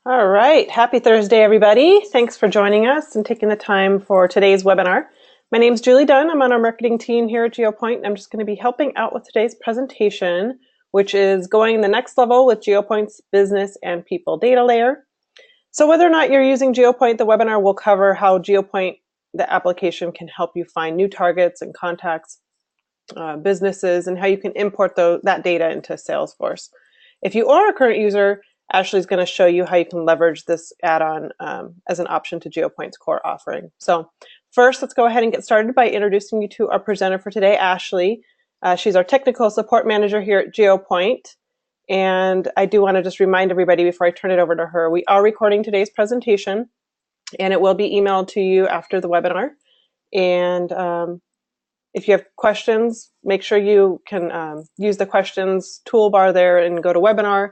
All right. Happy Thursday, everybody. Thanks for joining us and taking the time for today's webinar. My name is Julie Dunn. I'm on our marketing team here at Geopointe. I'm just going to be helping out with today's presentation, which is going the next level with Geopointe's business and people data layer. So whether or not you're using Geopointe, the webinar will cover how Geopointe, the application, can help you find new targets and contacts, businesses, and how you can import that data into Salesforce. If you are a current user, Ashley's going to show you how you can leverage this add-on as an option to Geopointe's core offering. So first, let's go ahead and get started by introducing you to our presenter for today, Ashley. She's our technical support manager here at Geopointe. And I do want to just remind everybody before I turn it over to her, we are recording today's presentation, and it will be emailed to you after the webinar. And if you have questions, make sure you can use the questions toolbar there and go to webinar.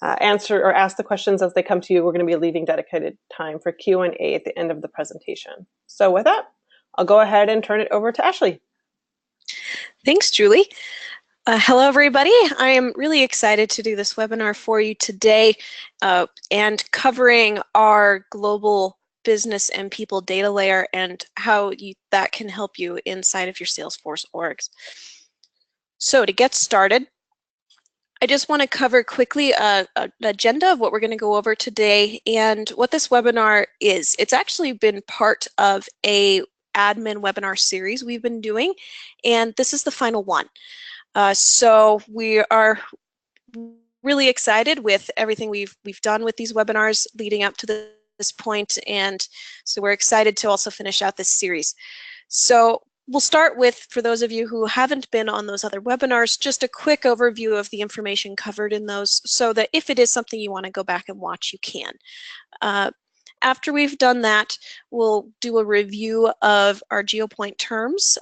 Answer or ask the questions as they come to you. We're going to be leaving dedicated time for Q&A at the end of the presentation. So with that, I'll go ahead and turn it over to Ashley. Thanks, Julie. Hello, everybody. I am really excited to do this webinar for you today and covering our global business and people data layer and how that can help you inside of your Salesforce orgs. So to get started, I just want to cover quickly an agenda of what we're going to go over today and what this webinar is. It's actually been part of a admin webinar series we've been doing, and this is the final one. So we are really excited with everything we've done with these webinars leading up to this point, and so we're excited to also finish out this series. So we'll start with, for those of you who haven't been on those other webinars, just a quick overview of the information covered in those so that if it is something you want to go back and watch, you can. After we've done that, we'll do a review of our Geopointe terms.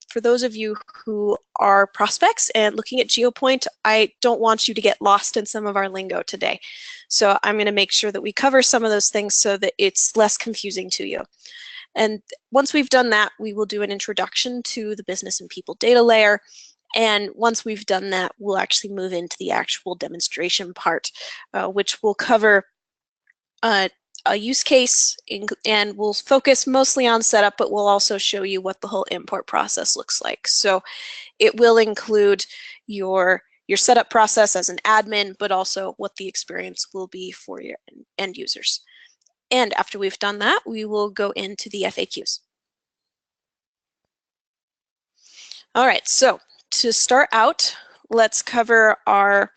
For those of you who are prospects and looking at Geopointe, I don't want you to get lost in some of our lingo today. So I'm going to make sure that we cover some of those things so that it's less confusing to you. And once we've done that, we will do an introduction to the business and people data layer. And once we've done that, we'll actually move into the actual demonstration part, which will cover a use case, and we'll focus mostly on setup, but we'll also show you what the whole import process looks like. So it will include your setup process as an admin, but also what the experience will be for your end users. And after we've done that, we will go into the FAQs. All right, so to start out, let's cover our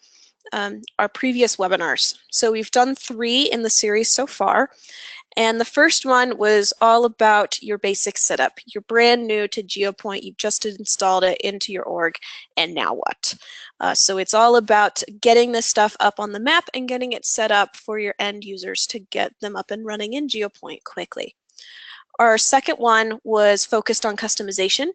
previous webinars. So we've done 3 in the series so far. And the first one was all about your basic setup. You're brand new to Geopointe, you've just installed it into your org, and now what? So it's all about getting this stuff up on the map and getting it set up for your end users to get them up and running in Geopointe quickly. Our second one was focused on customization,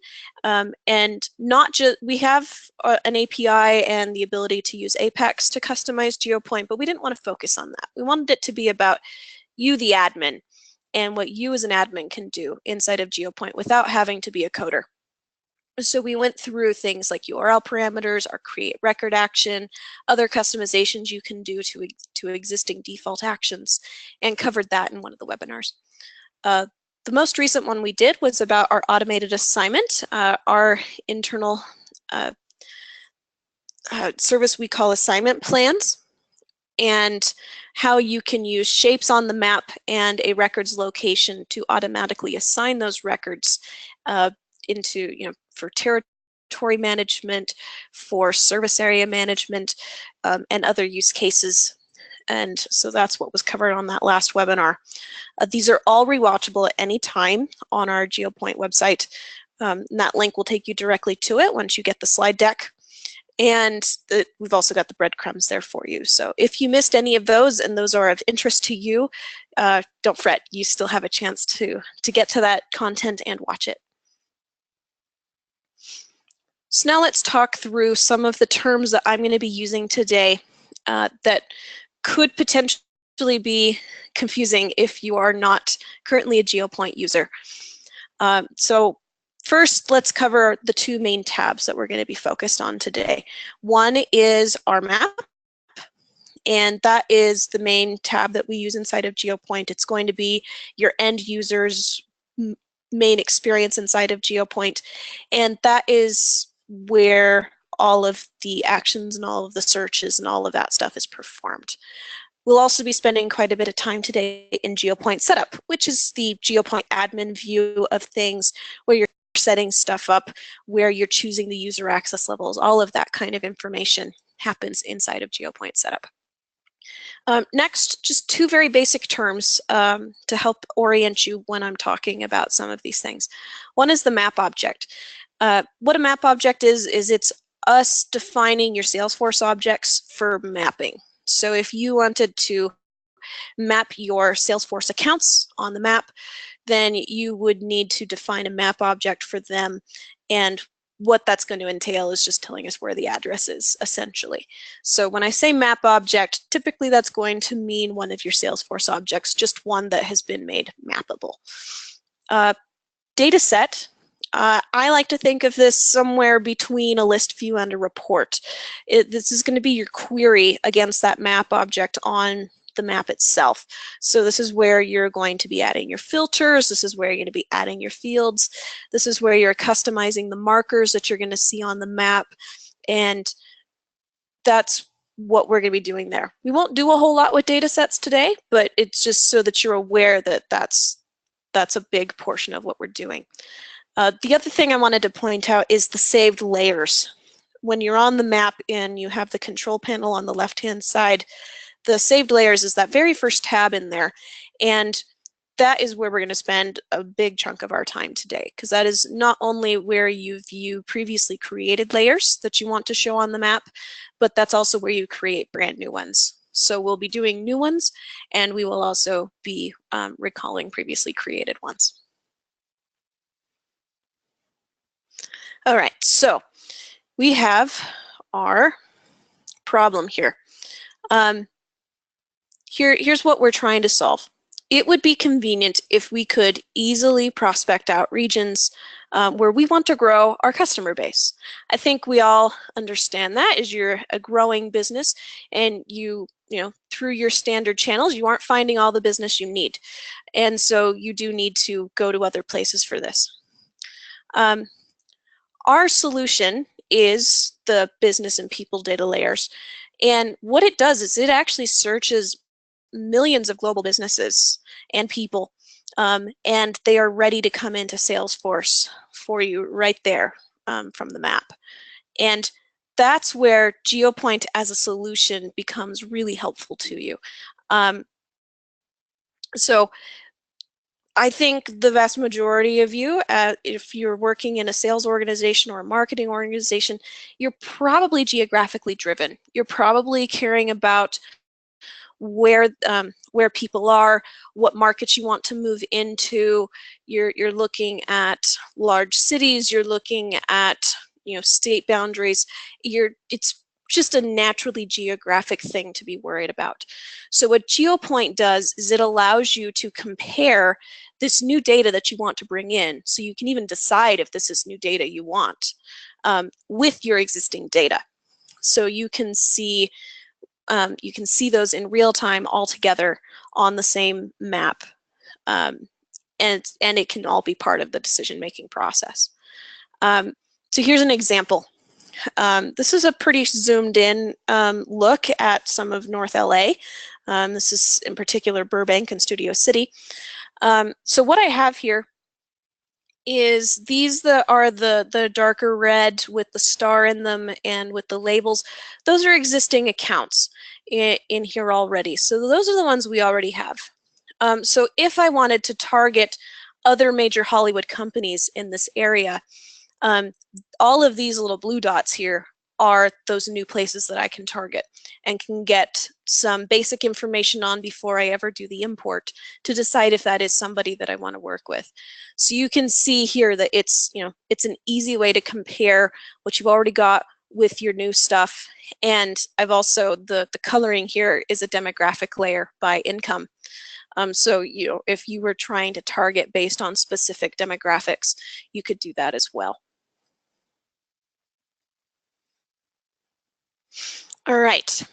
and not just, we have an API and the ability to use Apex to customize Geopointe, but we didn't want to focus on that. We wanted it to be about you, the admin, and what you as an admin can do inside of Geopointe without having to be a coder. So we went through things like URL parameters, our create record action, other customizations you can do to existing default actions, and covered that in one of the webinars. The most recent one we did was about our automated assignment, our internal service we call assignment plans, and how you can use shapes on the map and a records location to automatically assign those records into, for territory management, for service area management, and other use cases. And so that's what was covered on that last webinar. These are all rewatchable at any time on our Geopointe website. And that link will take you directly to it once you get the slide deck. And we've also got the breadcrumbs there for you. So if you missed any of those and those are of interest to you, don't fret, you still have a chance to get to that content and watch it. So now let's talk through some of the terms that I'm going to be using today that could potentially be confusing if you are not currently a Geopointe user. So first, let's cover the 2 main tabs that we're going to be focused on today. One is our map, and that is the main tab that we use inside of Geopointe. It's going to be your end user's main experience inside of Geopointe, and that is where all of the actions and all of the searches and all of that stuff is performed. We'll also be spending quite a bit of time today in Geopointe Setup, which is the Geopointe admin view of things, where you're setting stuff up, where you're choosing the user access levels. All of that kind of information happens inside of Geopointe Setup. Next, just two very basic terms to help orient you when I'm talking about some of these things. One is the map object. What a map object is it's us defining your Salesforce objects for mapping. So if you wanted to map your Salesforce accounts on the map, then you would need to define a map object for them, and what that's going to entail is just telling us where the address is, essentially. So when I say map object, typically that's going to mean one of your Salesforce objects, just one that has been made mappable. Data set. I like to think of this somewhere between a list view and a report. This is going to be your query against that map object on the map itself. So this is where you're going to be adding your filters. This is where you're going to be adding your fields. This is where you're customizing the markers that you're going to see on the map. And that's what we're going to be doing there. We won't do a whole lot with data sets today, but it's just so that you're aware that that's a big portion of what we're doing. The other thing I wanted to point out is the saved layers. When you're on the map and you have the control panel on the left-hand side, the saved layers is that very first tab in there. And that is where we're going to spend a big chunk of our time today, because that is not only where you view previously created layers that you want to show on the map, but that's also where you create brand new ones. So we'll be doing new ones, and we will also be recalling previously created ones. All right, so we have our problem here. Here's what we're trying to solve. It would be convenient if we could easily prospect out regions where we want to grow our customer base. I think we all understand that as you're a growing business and you know, through your standard channels, you aren't finding all the business you need. And so you do need to go to other places for this. Our solution is the business and people data layers. And what it does is it actually searches millions of global businesses and people, and they are ready to come into Salesforce for you right there from the map. And that's where Geopointe as a solution becomes really helpful to you. So I think the vast majority of you, if you're working in a sales organization or a marketing organization, you're probably geographically driven. You're probably caring about where people are, what markets you want to move into. You're looking at large cities. You're looking at state boundaries. It's just a naturally geographic thing to be worried about. So what Geopointe does is it allows you to compare this new data that you want to bring in, so you can even decide if this is new data you want, with your existing data. So you can see those in real time all together on the same map, and it can all be part of the decision-making process. So here's an example. This is a pretty zoomed in look at some of North LA. This is in particular Burbank and Studio City. So what I have here is these are the darker red with the star in them and with the labels. Those are existing accounts in here already. So those are the ones we already have. So if I wanted to target other major Hollywood companies in this area, all of these little blue dots here are those new places that I can target and can get some basic information on before I ever do the import to decide if that is somebody that I want to work with. So you can see here that it's an easy way to compare what you've already got with your new stuff. And I've also, the coloring here is a demographic layer by income. So if you were trying to target based on specific demographics, you could do that as well. All right,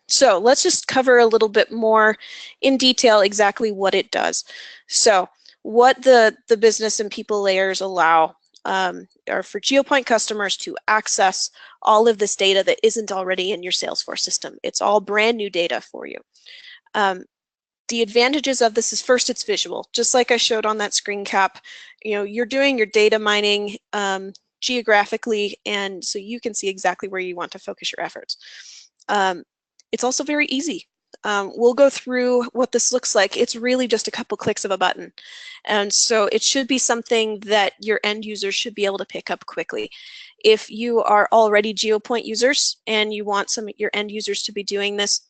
So let's just cover a little bit more in detail exactly what it does. So what the business and people layers allow are for Geopointe customers to access all of this data that isn't already in your Salesforce system. It's all brand new data for you. The advantages of this is, first, it's visual. Just like I showed on that screen cap, you're doing your data mining geographically, and so you can see exactly where you want to focus your efforts. It's also very easy. We'll go through what this looks like. It's really just a couple clicks of a button. And so it should be something that your end users should be able to pick up quickly. If you are already Geopointe users and you want some of your end users to be doing this,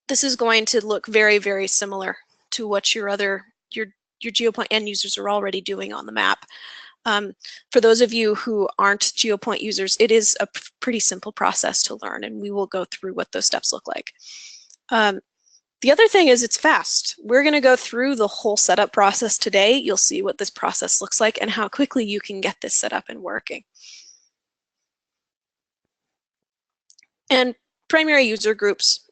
this is going to look very, very similar to what your Geopointe end users are already doing on the map. For those of you who aren't Geopointe users, it is a pretty simple process to learn, and we will go through what those steps look like. The other thing is it's fast. We're going to go through the whole setup process today. You'll see what this process looks like and how quickly you can get this set up and working. And primary user groups,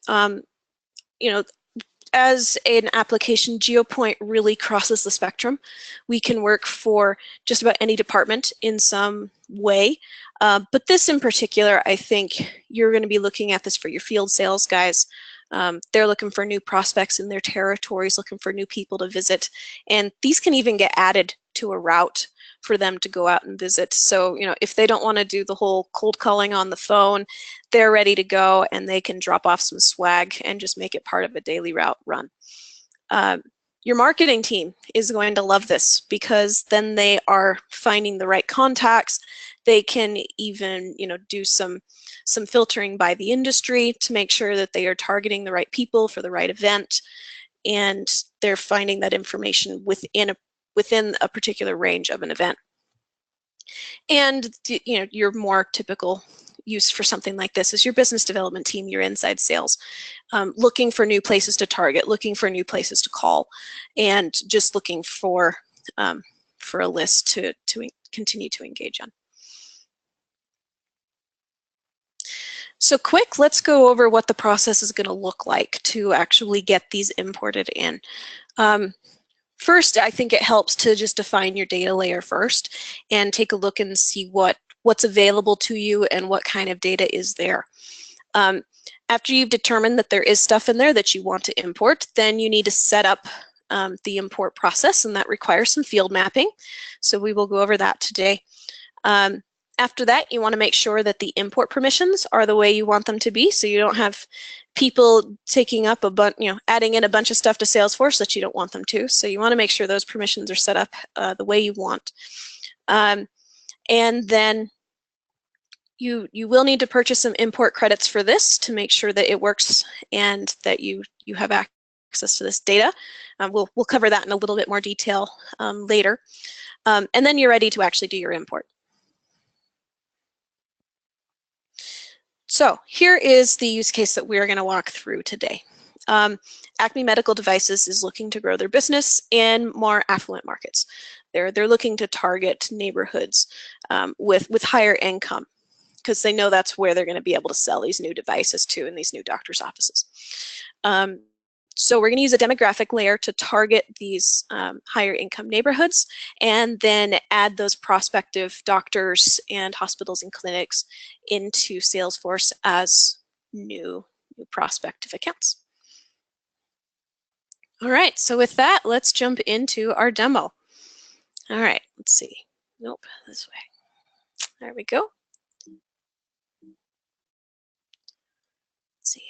as an application, Geopointe really crosses the spectrum. We can work for just about any department in some way. But this in particular, I think you're going to be looking at this for your field sales guys. They're looking for new prospects in their territories, looking for new people to visit. And these can even get added to a route for them to go out and visit. So, if they don't want to do the whole cold calling on the phone, they're ready to go and they can drop off some swag and just make it part of a daily route run. Your marketing team is going to love this because then they are finding the right contacts. They can even, do some filtering by the industry to make sure that they are targeting the right people for the right event, and they're finding that information within a particular range of an event. And your more typical use for something like this is your business development team, your inside sales, looking for new places to target, looking for new places to call, and just looking for a list to continue to engage on. So let's go over what the process is going to look like to actually get these imported in. First, I think it helps to just define your data layer first and take a look and see what's available to you and what kind of data is there. After you've determined that there is stuff in there that you want to import, then you need to set up the import process, and that requires some field mapping. So we will go over that today. After that, you want to make sure that the import permissions are the way you want them to be, so you don't have people taking up adding in a bunch of stuff to Salesforce that you don't want them to. So you want to make sure those permissions are set up the way you want. And then you will need to purchase some import credits for this to make sure that it works and that you have access to this data. We'll cover that in a little bit more detail later. And then you're ready to actually do your import. So here is the use case that we're going to walk through today. Acme Medical Devices is looking to grow their business in more affluent markets. They're looking to target neighborhoods with higher income because they know that's where they're going to be able to sell these new devices to in these new doctors' offices. So we're going to use a demographic layer to target these higher income neighborhoods and then add those prospective doctors and hospitals and clinics into Salesforce as new prospective accounts. All right, so with that, let's jump into our demo. All right, let's see. Nope, this way. There we go. Let's see.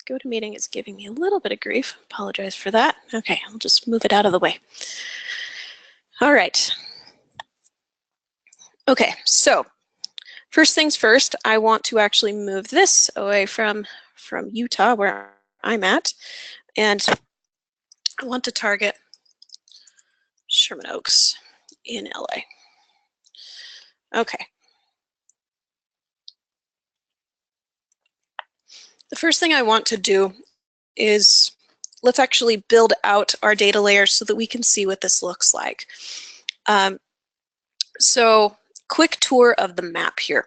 GoToMeeting is giving me a little bit of grief. Apologize for that. Okay, I'll just move it out of the way. All right. Okay, so first things first, I want to actually move this away from Utah, where I'm at, and I want to target Sherman Oaks in LA. Okay. The first thing I want to do is let's actually build out our data layer so that we can see what this looks like. So quick tour of the map here.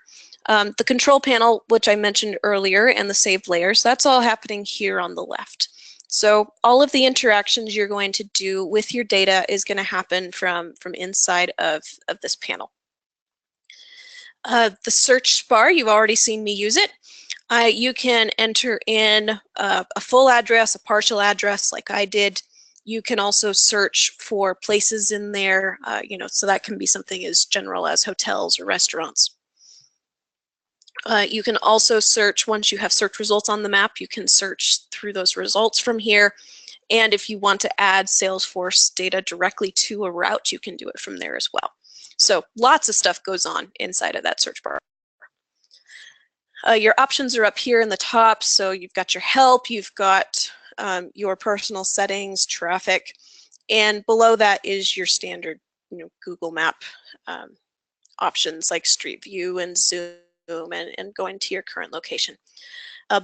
The control panel, which I mentioned earlier, and the saved layers, that's all happening here on the left. So all of the interactions you're going to do with your data is going to happen from inside of this panel. The search bar, you've already seen me use it. You can enter in a full address, a partial address like I did. You can also search for places in there, so that can be something as general as hotels or restaurants. You can also search, once you have search results on the map, you can search through those results from here. And if you want to add Salesforce data directly to a route, you can do it from there as well. So lots of stuff goes on inside of that search bar. Your options are up here in the top. So you've got your help, you've got your personal settings, traffic, and below that is your standard Google Map options like Street View and Zoom and going to your current location.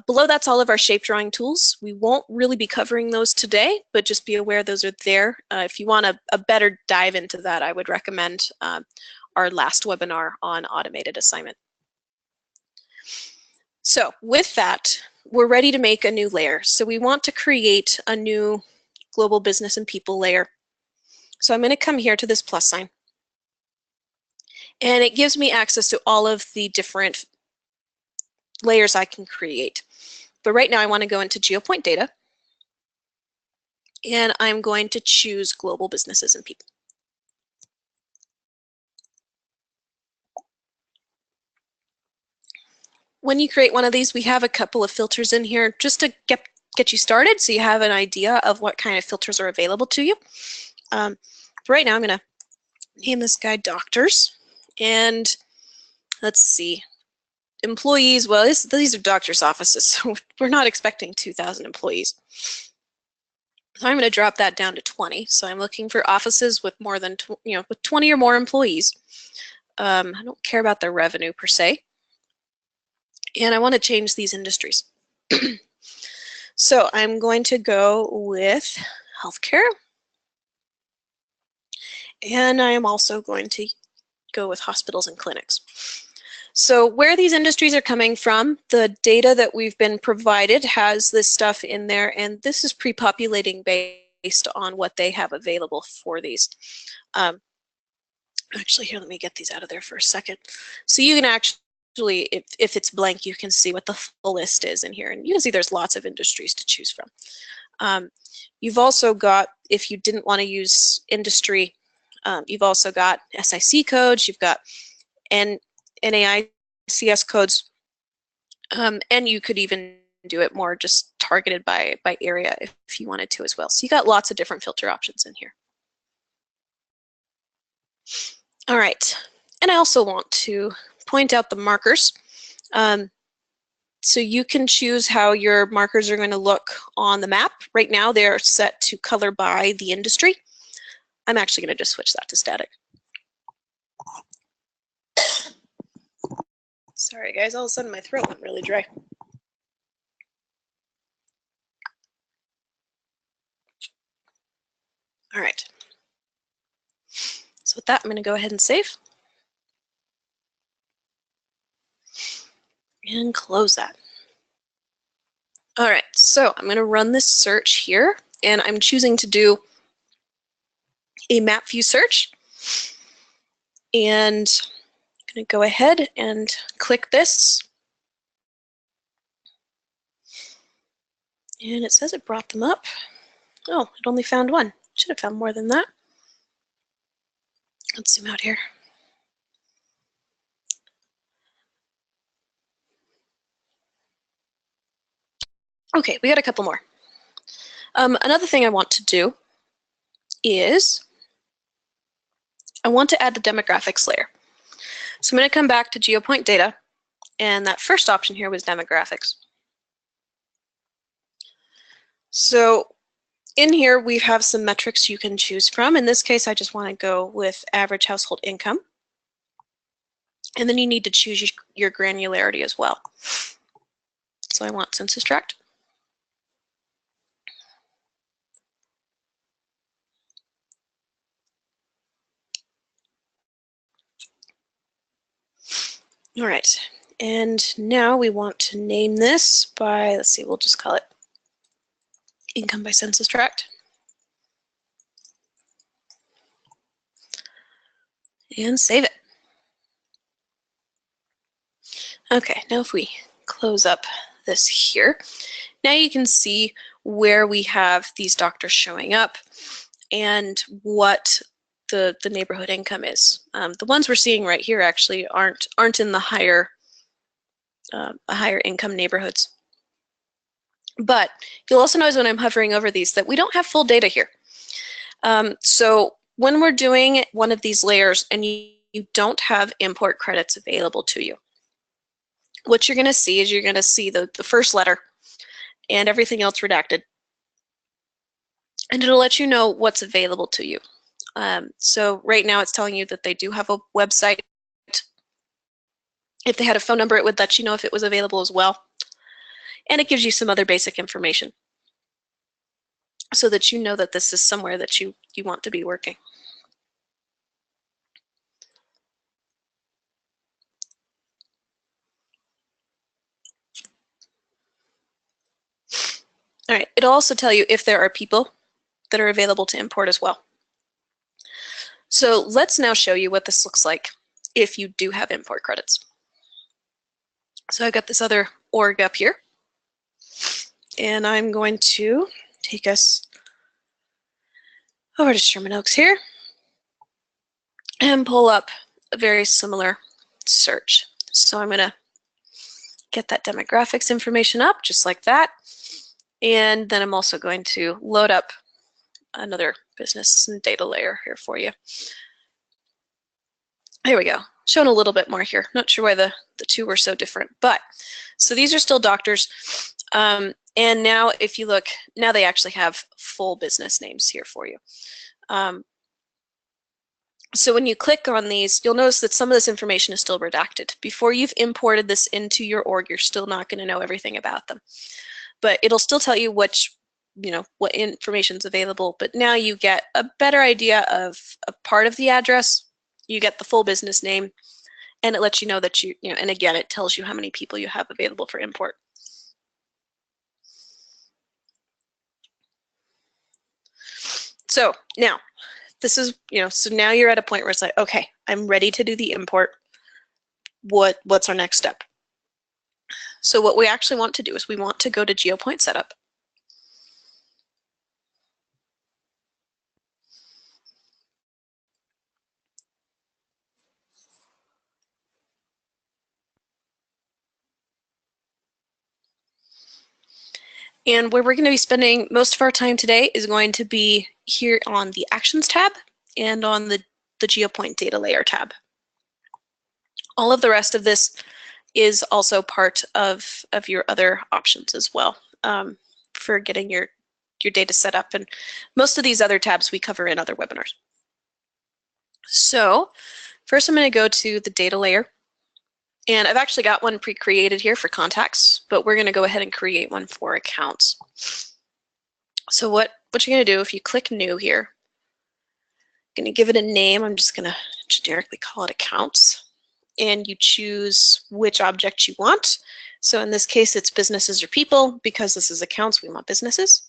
Below that's all of our shape drawing tools. We won't really be covering those today, but just be aware those are there. If you want a better dive into that, I would recommend our last webinar on automated assignment. So with that, we're ready to make a new layer. So we want to create a new global business and people layer. So I'm going to come here to this plus sign. And it gives me access to all of the different layers I can create. But right now I want to go into Geopointe data. And I'm going to choose global businesses and people. When you create one of these, we have a couple of filters in here just to get you started so you have an idea of what kind of filters are available to you. Right now I'm going to name this guy doctors. And let's see, employees, well, these are doctors' offices, so we're not expecting 2,000 employees. So I'm going to drop that down to 20. So I'm looking for offices with more than, with 20 or more employees. I don't care about their revenue per se. And I want to change these industries. So I'm going to go with healthcare. And I am also going to go with hospitals and clinics. So where these industries are coming from, the data that we've been provided has this stuff in there, and this is pre-populating based on what they have available for these. Actually, here, let me get these out of there for a second. So you can actually, if it's blank, you can see what the full list is in here, and you can see there's lots of industries to choose from. You've also got, if you didn't want to use industry, you've also got SIC codes, you've got NAICS codes, and you could even do it more just targeted by area if you wanted to as well. So you got lots of different filter options in here. All right, and I also want to point out the markers. So you can choose how your markers are going to look on the map. Right now they're set to color by the industry. I'm actually going to just switch that to static. Sorry guys, all of a sudden my throat went really dry. All right. So with that, I'm going to go ahead and save. And close that. All right, so I'm going to run this search here, and I'm choosing to do a map view search. And I'm going to go ahead and click this. And it says it brought them up. Oh, it only found one. Should have found more than that. Let's zoom out here. Okay, we got a couple more. Another thing I want to do is I want to add the demographics layer. So I'm going to come back to Geopointe data, and that first option here was demographics. So in here we have some metrics you can choose from. In this case, I just want to go with average household income. And then you need to choose your granularity as well. So I want census tract. All right, and now we want to name this by, let's see, we'll just call it income by census tract. And save it. Okay, now if we close up this here, now you can see where we have these doctors showing up and what the neighborhood income is. The ones we're seeing right here actually aren't in the higher income neighborhoods. But you'll also notice when I'm hovering over these that we don't have full data here. So when we're doing one of these layers and you don't have import credits available to you, what you're going to see is you're going to see the first letter and everything else redacted. And it'll let you know what's available to you. So right now it's telling you that they do have a website. If they had a phone number, it would let you know if it was available as well. And it gives you some other basic information so that you know that this is somewhere that you want to be working. All right, it'll also tell you if there are people that are available to import as well. So let's now show you what this looks like if you do have import credits. So I've got this other org up here, and I'm going to take us over to Sherman Oaks here and pull up a very similar search. So I'm going to get that demographics information up just like that. And then I'm also going to load up another business and data layer here for you. Here we go. Showing a little bit more here. Not sure why the two were so different, but so these are still doctors. And now if you look, now they actually have full business names here for you. So when you click on these, you'll notice that some of this information is still redacted. Before you've imported this into your org, you're still not going to know everything about them. But it'll still tell you what information is available. But now you get a better idea of a part of the address. You get the full business name, and it lets you know that and again, it tells you how many people you have available for import. So now, this is, so now you're at a point where it's like, okay, I'm ready to do the import. What's our next step? So what we actually want to do is we want to go to Geopointe Setup. And where we're going to be spending most of our time today is going to be here on the Actions tab and on the Geopointe Data Layer tab. All of the rest of this is also part of your other options as well for getting your data set up. And most of these other tabs we cover in other webinars. So first I'm going to go to the data layer. And I've actually got one pre-created here for contacts, but we're going to go ahead and create one for accounts. So what you're going to do, if you click new here, I'm going to give it a name. I'm just going to generically call it accounts. And you choose which object you want. So in this case, it's businesses or people. Because this is accounts, we want businesses.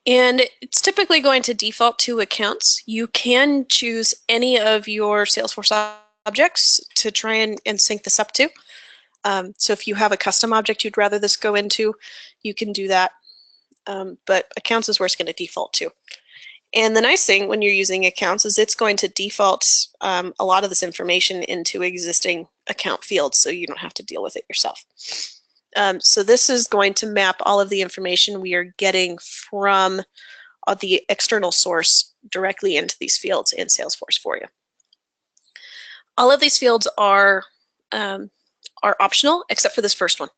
And it's typically going to default to accounts. You can choose any of your Salesforce objects to try and sync this up to. So if you have a custom object you'd rather this go into, you can do that. But accounts is where it's going to default to. And the nice thing when you're using accounts is it's going to default a lot of this information into existing account fields, so you don't have to deal with it yourself. So this is going to map all of the information we are getting from the external source directly into these fields in Salesforce for you. All of these fields are optional except for this first one,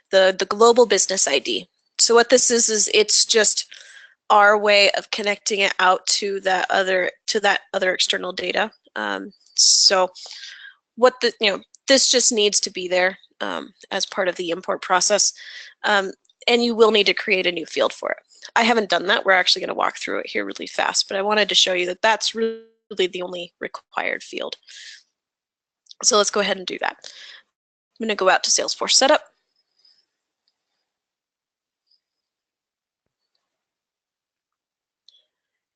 the global business ID. So what this is it's just our way of connecting it out to that other external data. So what this just needs to be there as part of the import process, and you will need to create a new field for it. I haven't done that. We're actually going to walk through it here really fast, but I wanted to show you that that's really the only required field. So let's go ahead and do that. I'm going to go out to Salesforce Setup.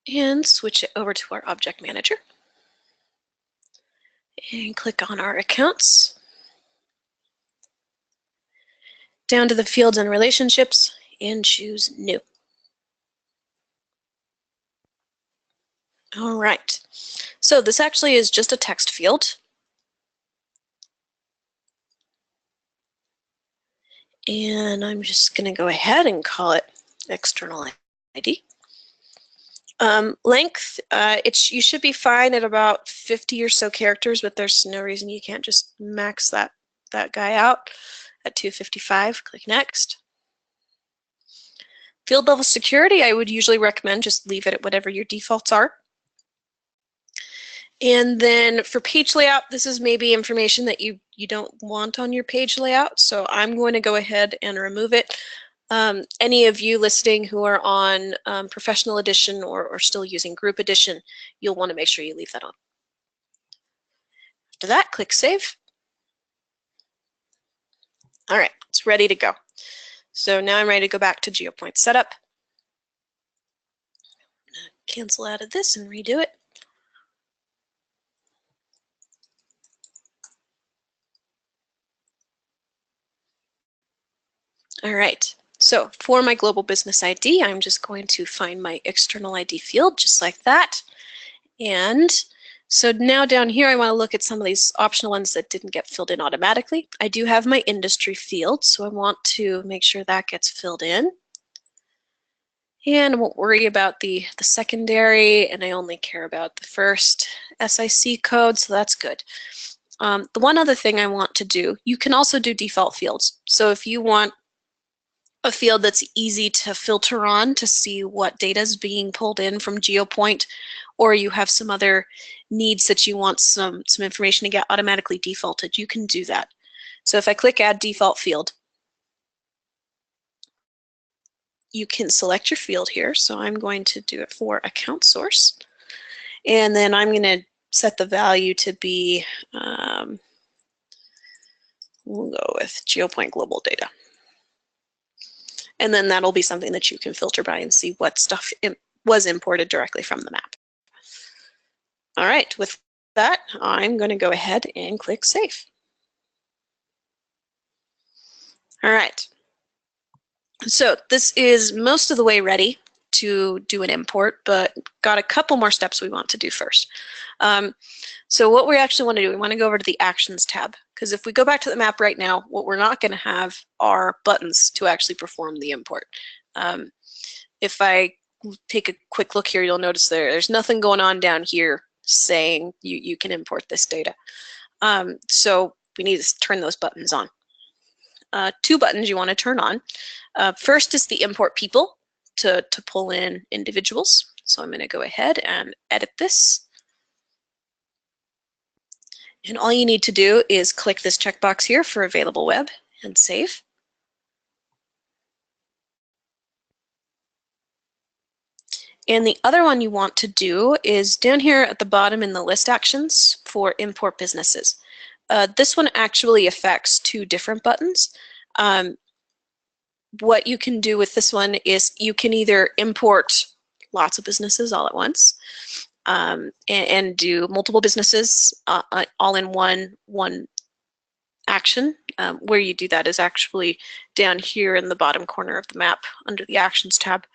And switch it over to our Object Manager. And click on our accounts. Down to the fields and relationships and choose New. All right. So this actually is just a text field. And I'm just going to go ahead and call it external ID. Length, you should be fine at about 50 or so characters, but there's no reason you can't just max that guy out at 255. Click Next. Field level security, I would usually recommend just leave it at whatever your defaults are. And then for page layout, this is maybe information that you don't want on your page layout, so I'm going to go ahead and remove it. Any of you listening who are on Professional Edition or still using Group Edition, you'll want to make sure you leave that on. After that, click Save. All right, it's ready to go. So now I'm ready to go back to Geopointe Setup. I'm going to cancel out of this and redo it. All right, so for my global business ID, I'm just going to find my external ID field just like that. And so now down here, I want to look at some of these optional ones that didn't get filled in automatically. I do have my industry field, so I want to make sure that gets filled in. And I won't worry about the secondary, and I only care about the first SIC code, so that's good. The one other thing I want to do, you can also do default fields. So if you want a field that's easy to filter on to see what data is being pulled in from Geopointe, or you have some other needs that you want some information to get automatically defaulted, you can do that. So if I click Add Default Field, you can select your field here. So I'm going to do it for account source. And then I'm going to set the value to be, we'll go with Geopointe Global Data. And then that'll be something that you can filter by and see what stuff was imported directly from the map. All right, with that, I'm going to go ahead and click Save. All right, so this is most of the way ready to do an import, but got a couple more steps we want to do first. So what we actually want to do, we want to go over to the Actions tab, because if we go back to the map right now, what we're not going to have are buttons to actually perform the import. If I take a quick look here, you'll notice there's nothing going on down here saying you can import this data. So we need to turn those buttons on. Two buttons you want to turn on. First is the import people to pull in individuals. So I'm going to go ahead and edit this. And all you need to do is click this checkbox here for available web and save. And the other one you want to do is down here at the bottom in the list actions for import businesses. This one actually affects two different buttons. What you can do with this one is you can either import lots of businesses all at once and do multiple businesses all in one action. Where you do that is actually down here in the bottom corner of the map under the Actions tab.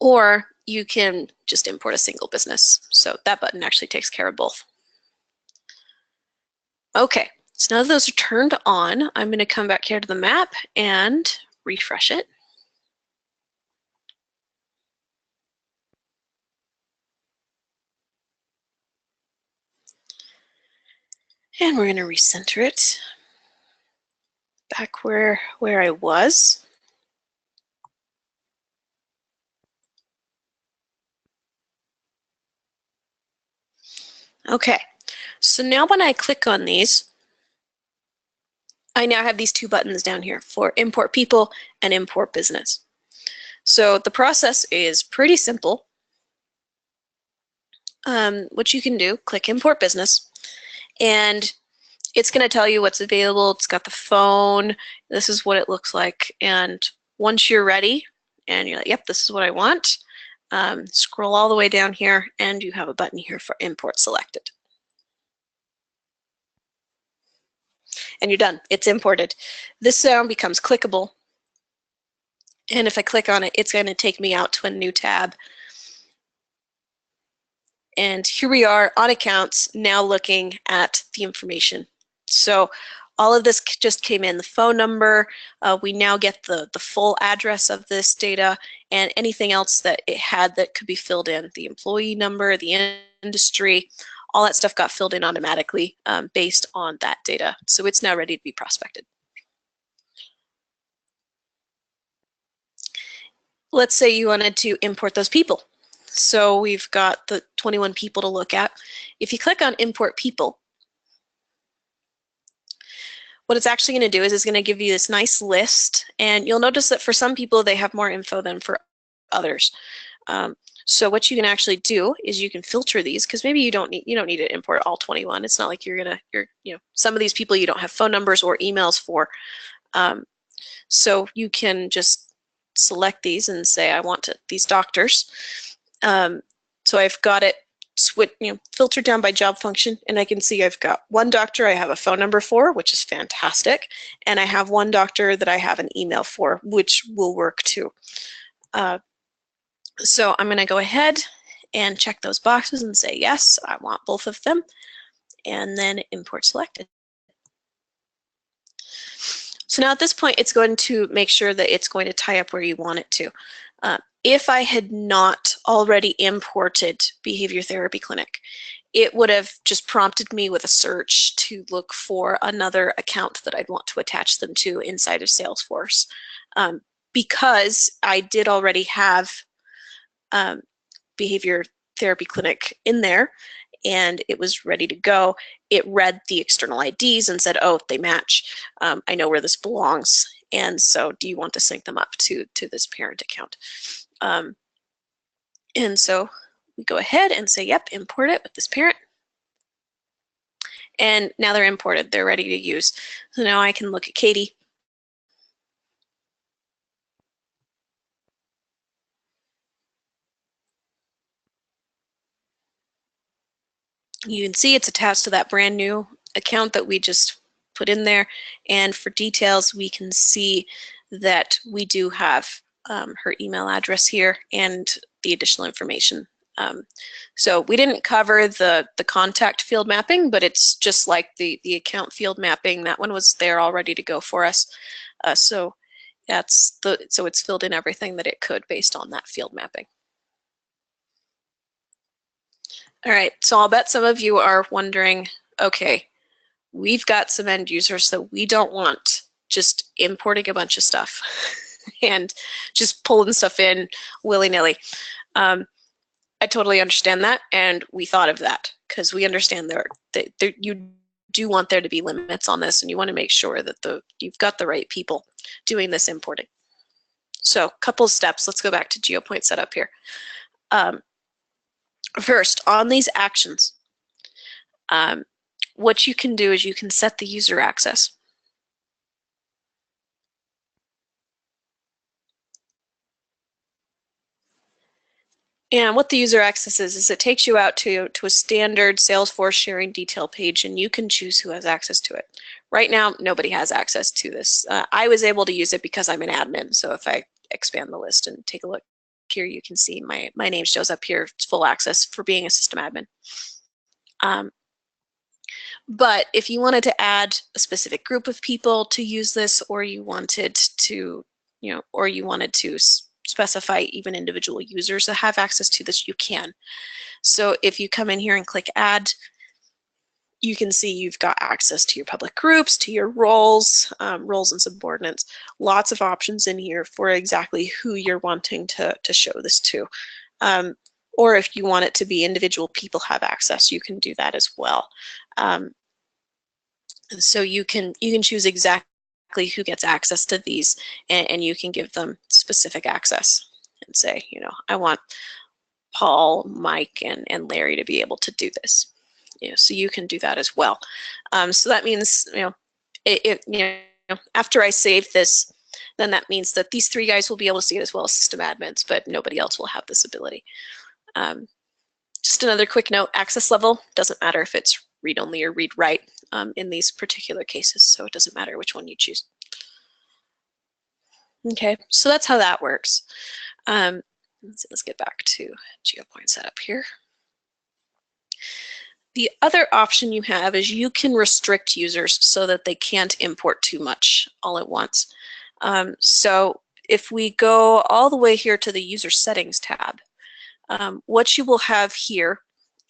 Or you can just import a single business. So that button actually takes care of both. Okay, so now that those are turned on, I'm going to come back here to the map and refresh it. And we're going to recenter it back where I was. Okay, so now when I click on these, I now have these two buttons down here for import people and import business. So the process is pretty simple. what you can do, click Import Business, and it's going to tell you what's available. It's got the phone. This is what it looks like. And once you're ready and you're like, yep, this is what I want, scroll all the way down here and you have a button here for import selected. And you're done. It's imported. This now becomes clickable. And if I click on it, it's going to take me out to a new tab. And here we are on accounts, now looking at the information. So all of this just came in, the phone number, we now get the full address of this data and anything else that it had that could be filled in, the employee number, the industry, all that stuff got filled in automatically based on that data. So it's now ready to be prospected. Let's say you wanted to import those people. So we've got the 21 people to look at. If you click on Import People, what it's actually going to do is it's going to give you this nice list, and you'll notice that for some people they have more info than for others. So what you can actually do is you can filter these, because maybe you don't need to import all 21. It's not like some of these people you don't have phone numbers or emails for. So you can just select these and say I want these doctors. So I've got it filtered down by job function, and I can see I've got one doctor I have a phone number for, which is fantastic, and I have one doctor that I have an email for, which will work too. So I'm going to go ahead and check those boxes and say yes, I want both of them, and then import selected. So now at this point, it's going to make sure that it's going to tie up where you want it to. If I had not already imported Behavior Therapy Clinic, it would have just prompted me with a search to look for another account that I'd want to attach them to inside of Salesforce. Because I did already have Behavior Therapy Clinic in there and it was ready to go, it read the external IDs and said, oh, they match. I know where this belongs. And so do you want to sync them up to this parent account? And so we go ahead and say, yep, import it with this parent. And now they're imported, they're ready to use. So now I can look at Katie. You can see it's attached to that brand new account that we just put in there. And for details, we can see that we do have her email address here and the additional information. So we didn't cover the contact field mapping, but it's just like the account field mapping. That one was there all ready to go for us. So it's filled in everything that it could based on that field mapping. All right, so I'll bet some of you are wondering, okay, we've got some end users that we don't want just importing a bunch of stuff and just pulling stuff in willy-nilly. I totally understand that, and we thought of that because we understand that you do want there to be limits on this, and you want to make sure that you've got the right people doing this importing. So a couple of steps. Let's go back to Geopointe setup here. First, on these actions, what you can do is you can set the user access. And what the user access is it takes you out to a standard Salesforce sharing detail page, and you can choose who has access to it. Right now, nobody has access to this. I was able to use it because I'm an admin. So if I expand the list and take a look here, you can see my name shows up here. It's full access for being a system admin. But if you wanted to add a specific group of people to use this, or you wanted to, specify even individual users that have access to this, you can. So if you come in here and click add, you can see you've got access to your public groups, to your roles, roles and subordinates, lots of options in here for exactly who you're wanting to show this to. Or if you want it to be individual people have access, you can do that as well. So you can choose exactly who gets access to these, and you can give them specific access and say, I want Paul, Mike, and Larry to be able to do this. So you can do that as well. So that means, after I save this, then that means that these three guys will be able to see it as well as system admins, but nobody else will have this ability. Just another quick note, access level doesn't matter if it's read-only or read-write in these particular cases, so it doesn't matter which one you choose. Okay, so that's how that works. Let's get back to Geopointe setup here. The other option you have is you can restrict users so that they can't import too much all at once. So if we go all the way here to the user settings tab, what you will have here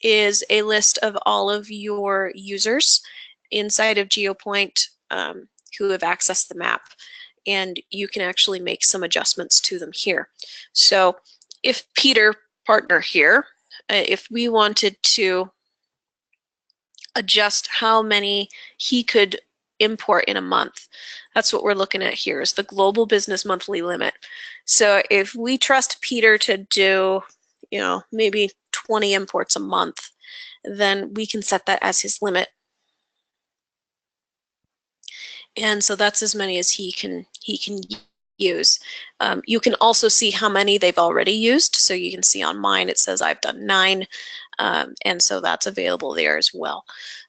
is a list of all of your users inside of Geopointe who have accessed the map, and you can actually make some adjustments to them here. So if Peter, partner here, if we wanted to adjust how many he could import in a month, that's what we're looking at here, is the global business monthly limit. So if we trust Peter to do, maybe 20 imports a month, then we can set that as his limit. And so that's as many as he can use. You can also see how many they've already used. So you can see on mine, it says I've done 9. And so that's available there as well.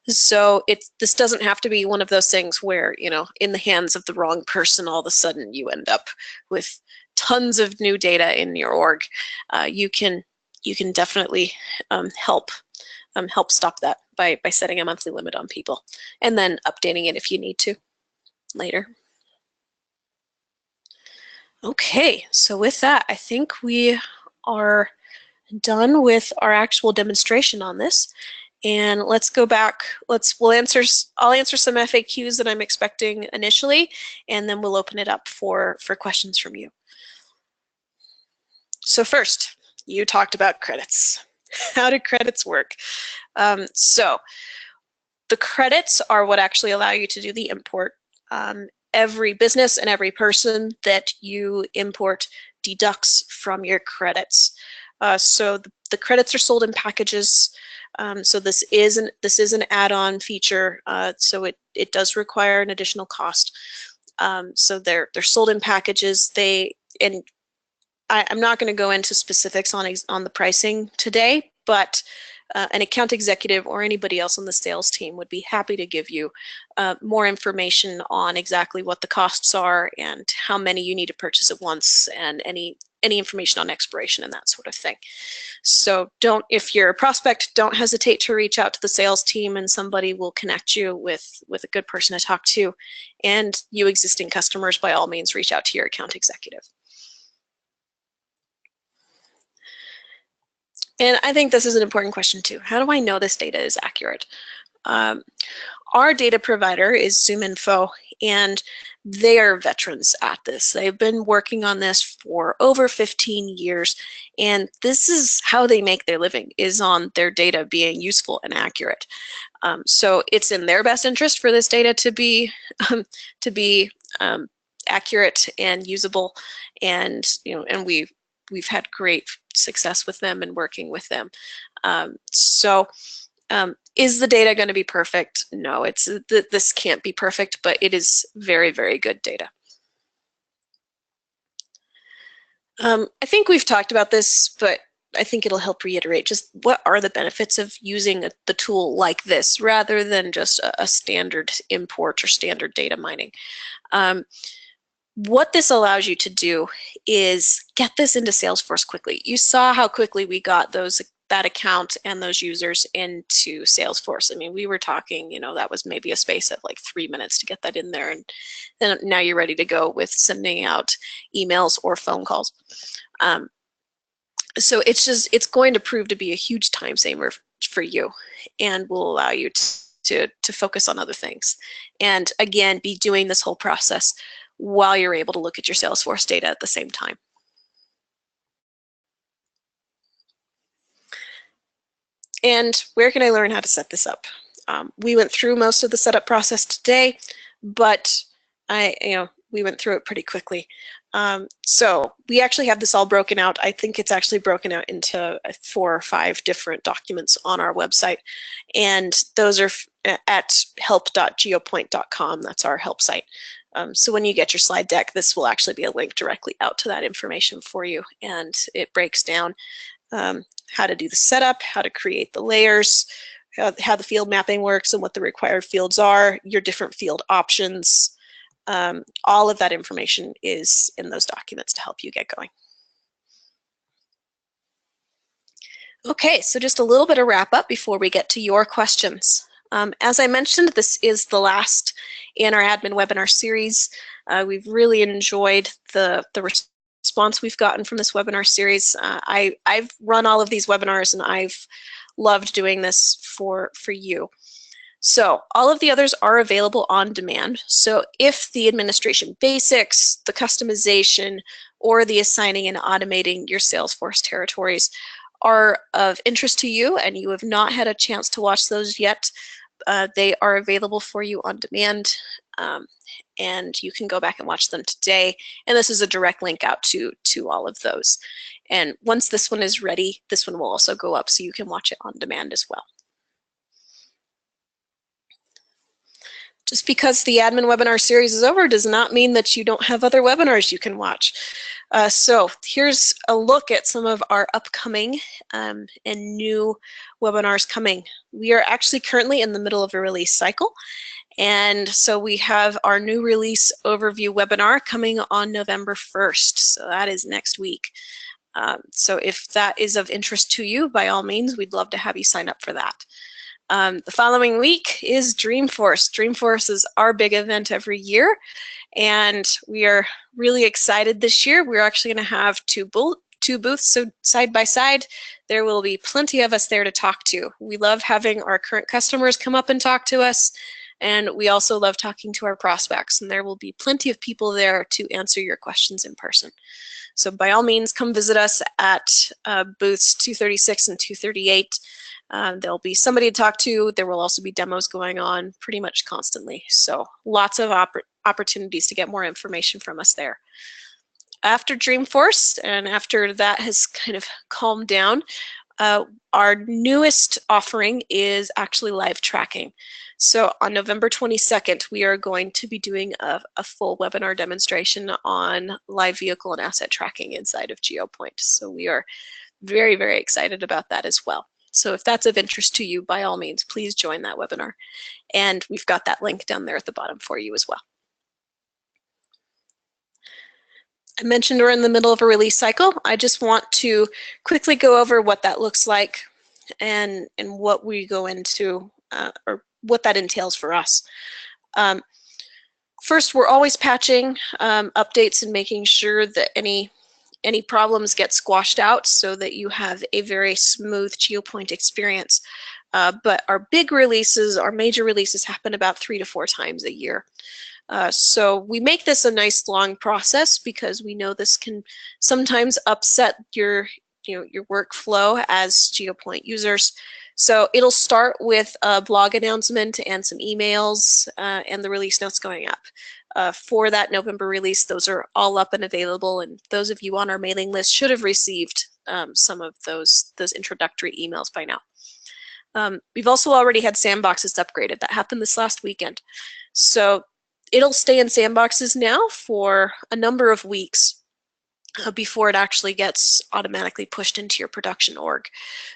So this doesn't have to be one of those things where, in the hands of the wrong person, all of a sudden you end up with tons of new data in your org. You can definitely help stop that by setting a monthly limit on people and then updating it if you need to later. Okay, so with that, I think we are done with our actual demonstration on this. And let's go back. I'll answer some FAQs that I'm expecting initially, and then we'll open it up for questions from you. So first, you talked about credits. How do credits work? So the credits are what actually allow you to do the import. Every business and every person that you import deducts from your credits. So the credits are sold in packages. So this is an add-on feature. So it does require an additional cost. So they're sold in packages. I'm not going to go into specifics on the pricing today, but an account executive or anybody else on the sales team would be happy to give you more information on exactly what the costs are and how many you need to purchase at once, and any information on expiration and that sort of thing. So if you're a prospect, don't hesitate to reach out to the sales team, and somebody will connect you with a good person to talk to. And you existing customers, by all means, reach out to your account executive. And I think this is an important question too. How do I know this data is accurate? Our data provider is ZoomInfo, and they are veterans at this. They've been working on this for over 15 years, and this is how they make their living, is on their data being useful and accurate. So it's in their best interest for this data to be accurate and usable, and and we've had great success with them and working with them. Is the data going to be perfect? No, this can't be perfect, but it is very, very good data. I think we've talked about this, but I think it'll help reiterate just what are the benefits of using the tool like this rather than just a standard import or standard data mining. What this allows you to do is get this into Salesforce quickly. You saw how quickly we got that account and those users into Salesforce. I mean, we were talking, that was maybe a space of like 3 minutes to get that in there, and then now you're ready to go with sending out emails or phone calls. So it's going to prove to be a huge time saver for you, and will allow you to focus on other things. And again, be doing this whole process while you're able to look at your Salesforce data at the same time. And where can I learn how to set this up? We went through most of the setup process today, but we went through it pretty quickly. So we actually have this all broken out. I think it's actually broken out into 4 or 5 different documents on our website. And those are at help.geopointe.com. That's our help site. So when you get your slide deck, this will actually be a link directly out to that information for you. And it breaks down how to do the setup, how to create the layers, how the field mapping works and what the required fields are, your different field options. All of that information is in those documents to help you get going. Okay, so just a little bit of wrap up before we get to your questions. As I mentioned, this is the last in our admin webinar series. We've really enjoyed the response we've gotten from this webinar series. I've run all of these webinars and I've loved doing this for you. So all of the others are available on demand. So if the administration basics, the customization, or the assigning and automating your Salesforce territories are of interest to you and you have not had a chance to watch those yet, they are available for you on demand. And you can go back and watch them today. And this is a direct link out to all of those. And once this one is ready, this one will also go up so you can watch it on demand as well. Just because the admin webinar series is over does not mean that you don't have other webinars you can watch. So here's a look at some of our upcoming and new webinars coming. We are actually currently in the middle of a release cycle. And so we have our new release overview webinar coming on November 1st. So that is next week. So if that is of interest to you, by all means, we'd love to have you sign up for that. The following week is Dreamforce. Dreamforce is our big event every year, and we are really excited this year. We're actually going to have two booths, so side by side. There will be plenty of us there to talk to. We love having our current customers come up and talk to us, and we also love talking to our prospects, and there will be plenty of people there to answer your questions in person. So by all means, come visit us at booths 236 and 238. There'll be somebody to talk to. There will also be demos going on pretty much constantly. So lots of opportunities to get more information from us there. After Dreamforce, and after that has kind of calmed down, our newest offering is actually live tracking. So on November 22nd, we are going to be doing a full webinar demonstration on live vehicle and asset tracking inside of Geopointe. So we are very, very excited about that as well. So if that's of interest to you, by all means, please join that webinar. And we've got that link down there at the bottom for you as well. I mentioned we're in the middle of a release cycle. I just want to quickly go over what that looks like and what we go into, or what that entails for us. First, we're always patching updates and making sure that any problems get squashed out so that you have a very smooth Geopointe experience. But our big releases, our major releases happen about 3 to 4 times a year. So we make this a nice long process because we know this can sometimes upset your workflow as Geopointe users. So it'll start with a blog announcement and some emails and the release notes going up. For that November release, those are all up and available, and those of you on our mailing list should have received some of those introductory emails by now. We've also already had sandboxes upgraded. That happened this last weekend. So it'll stay in sandboxes now for a number of weeks before it actually gets automatically pushed into your production org.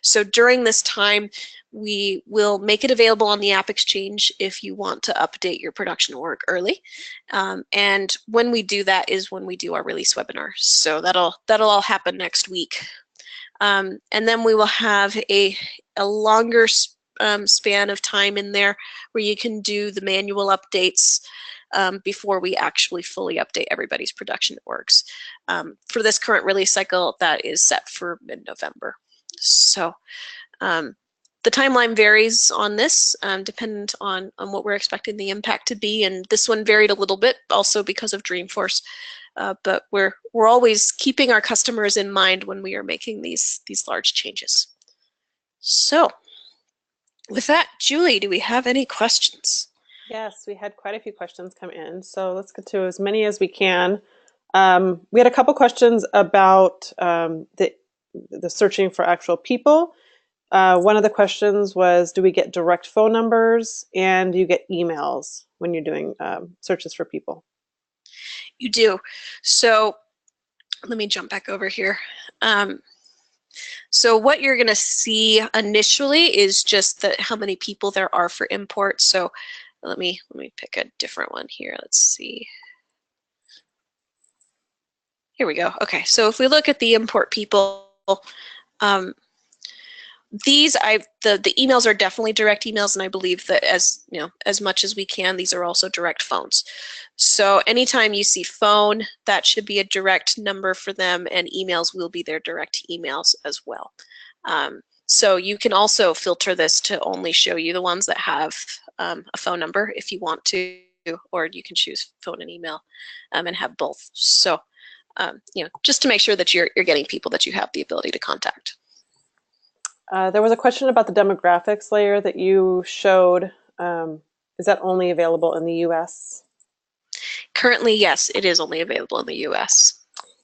So during this time, we will make it available on the App Exchange if you want to update your production org early. And when we do that is when we do our release webinar. So that'll all happen next week. And then we will have a longer span of time in there where you can do the manual updates before we actually fully update everybody's production orgs. For this current release cycle, that is set for mid-November. So the timeline varies on this, dependent on what we're expecting the impact to be, and this one varied a little bit also because of Dreamforce. But we're always keeping our customers in mind when we are making these large changes. So with that, Julie, do we have any questions? Yes, we had quite a few questions come in, so let's get to as many as we can. We had a couple questions about the searching for actual people. One of the questions was, do we get direct phone numbers and do you get emails when you're doing searches for people? You do. So let me jump back over here. So what you're going to see initially is just how many people there are for import. So let me pick a different one here. Let's see. Here we go. Okay, so if we look at the import people, the emails are definitely direct emails, and I believe that as much as we can, these are also direct phones. So anytime you see phone, that should be a direct number for them, and emails will be their direct emails as well. So you can also filter this to only show you the ones that have a phone number if you want to, or you can choose phone and email and have both. So just to make sure that you're getting people that you have the ability to contact. There was a question about the demographics layer that you showed. Is that only available in the US? Currently, yes, it is only available in the US.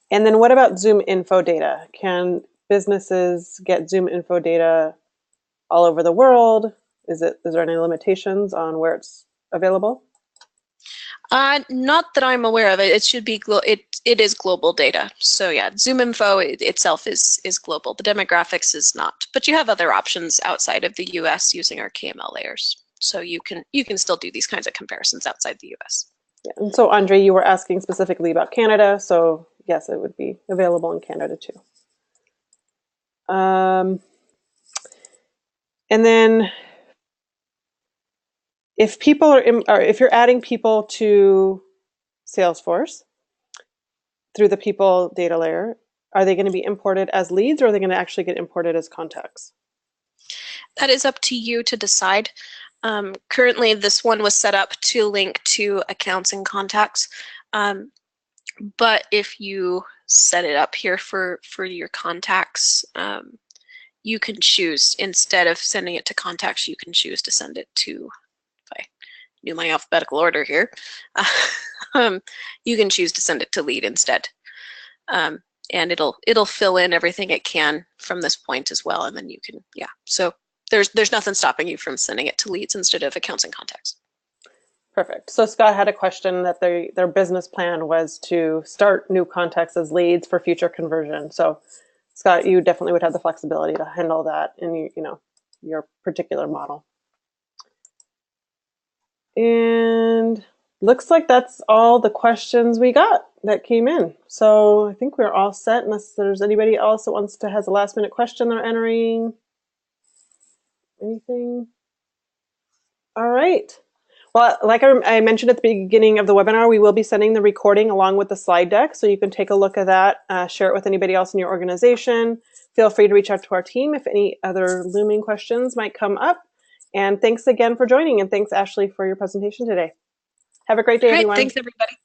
And then what about ZoomInfo data? Can businesses get ZoomInfo data all over the world? Is there any limitations on where it's available? Not that I'm aware of. It should be it is global data. So yeah, ZoomInfo itself is global. The demographics is not, but you have other options outside of the US using our KML layers. So you can still do these kinds of comparisons outside the US. Yeah. And so Andre, you were asking specifically about Canada. So yes, it would be available in Canada too. And then if people if you're adding people to Salesforce through the people data layer, are they going to be imported as leads or are they going to actually get imported as contacts? That is up to you to decide. Currently, this one was set up to link to accounts and contacts. But if you set it up here for your contacts, you can choose, instead of sending it to contacts, you can choose to send it to, if I knew my alphabetical order here, you can choose to send it to lead instead. And it'll fill in everything it can from this point as well. And then you can, yeah. So there's nothing stopping you from sending it to leads instead of accounts and contacts. Perfect. So Scott had a question that their business plan was to start new contacts as leads for future conversion. So Scott, you definitely would have the flexibility to handle that in your particular model. And looks like that's all the questions we got that came in. So I think we're all set unless there's anybody else that has a last minute question they're entering. Anything? All right. Well, like I mentioned at the beginning of the webinar, we will be sending the recording along with the slide deck, so you can take a look at that, share it with anybody else in your organization. Feel free to reach out to our team if any other looming questions might come up. And thanks again for joining, and thanks, Ashley, for your presentation today. Have a great day, everyone. Thanks, everybody.